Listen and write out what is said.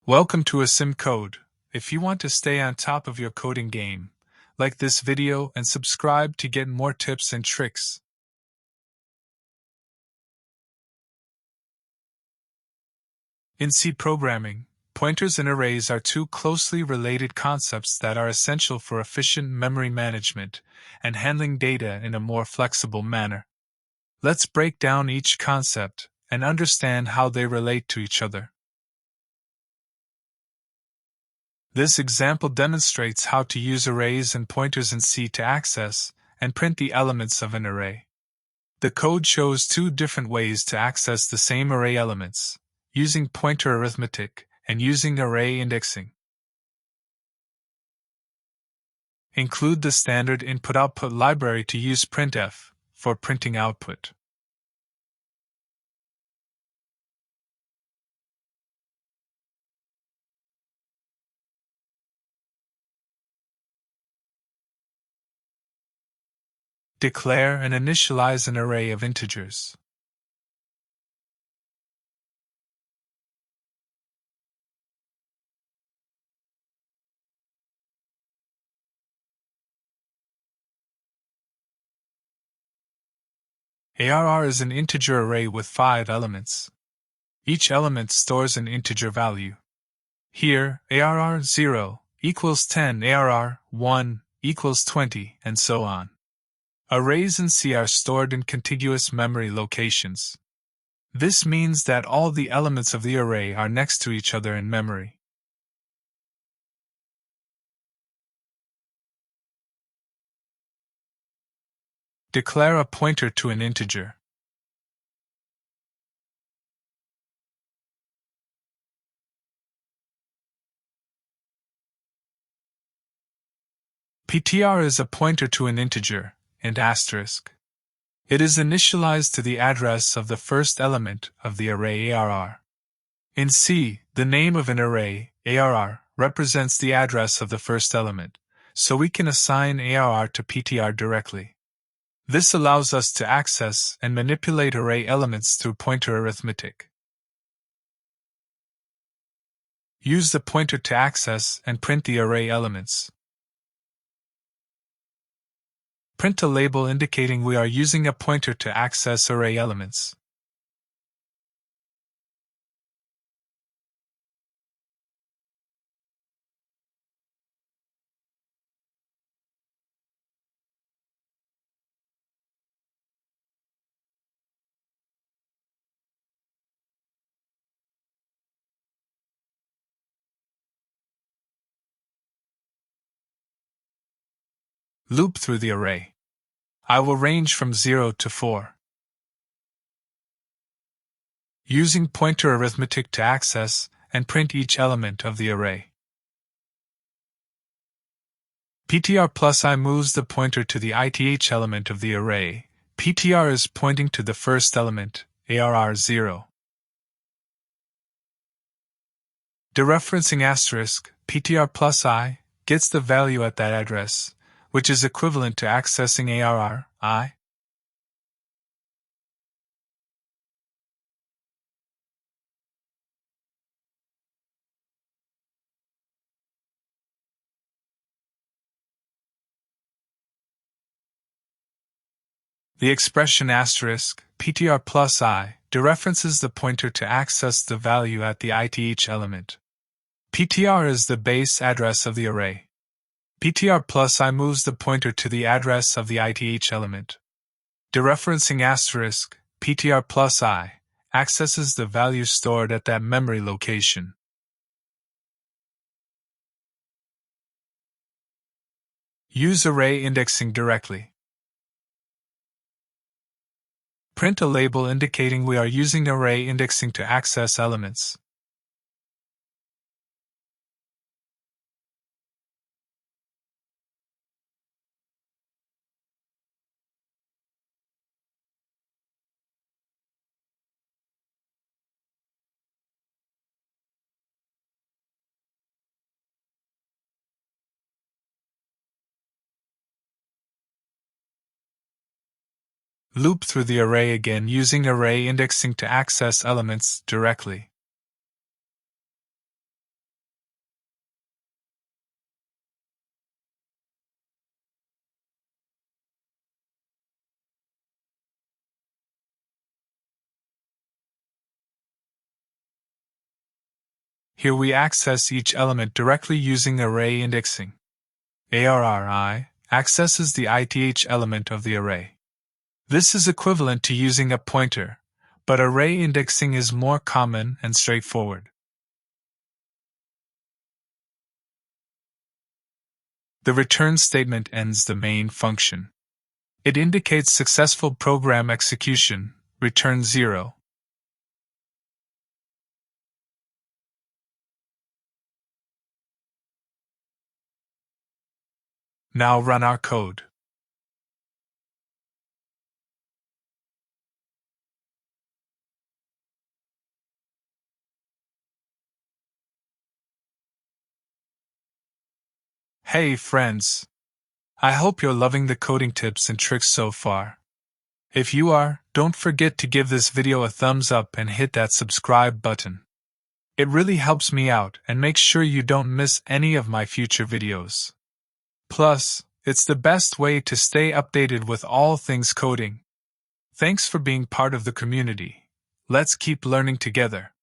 Welcome to Sim Code. If you want to stay on top of your coding game, like this video and subscribe to get more tips and tricks. In C programming, pointers and arrays are two closely related concepts that are essential for efficient memory management and handling data in a more flexible manner. Let's break down each concept and understand how they relate to each other. This example demonstrates how to use arrays and pointers in C to access and print the elements of an array. The code shows two different ways to access the same array elements, using pointer arithmetic and using array indexing. Include the standard input-output library to use printf for printing output. Declare and initialize an array of integers. ARR is an integer array with 5 elements. Each element stores an integer value. Here, ARR 0 equals 10, ARR 1 equals 20, and so on. Arrays in C are stored in contiguous memory locations. This means that all the elements of the array are next to each other in memory. Declare a pointer to an integer. PTR is a pointer to an integer, and asterisk. It is initialized to the address of the first element of the array ARR. In C, the name of an array, ARR, represents the address of the first element, so we can assign ARR to PTR directly. This allows us to access and manipulate array elements through pointer arithmetic. Use the pointer to access and print the array elements. Print a label indicating we are using a pointer to access array elements. Loop through the array. I will range from 0 to 4. Using pointer arithmetic to access and print each element of the array. PTR plus I moves the pointer to the ith element of the array. PTR is pointing to the first element, ARR 0. Dereferencing asterisk, PTR plus I, gets the value at that address, which is equivalent to accessing ARR, I. The expression asterisk, PTR plus I, dereferences the pointer to access the value at the ith element. PTR is the base address of the array. PTR plus I moves the pointer to the address of the ith element. Dereferencing asterisk, PTR plus I, accesses the value stored at that memory location. Use array indexing directly. Print a label indicating we are using array indexing to access elements. Loop through the array again using array indexing to access elements directly. Here we access each element directly using array indexing. ARRI accesses the ith element of the array. This is equivalent to using a pointer, but array indexing is more common and straightforward. The return statement ends the main function. It indicates successful program execution, return 0. Now run our code. Hey friends! I hope you're loving the coding tips and tricks so far. If you are, don't forget to give this video a thumbs up and hit that subscribe button. It really helps me out and makes sure you don't miss any of my future videos. Plus, it's the best way to stay updated with all things coding. Thanks for being part of the community. Let's keep learning together.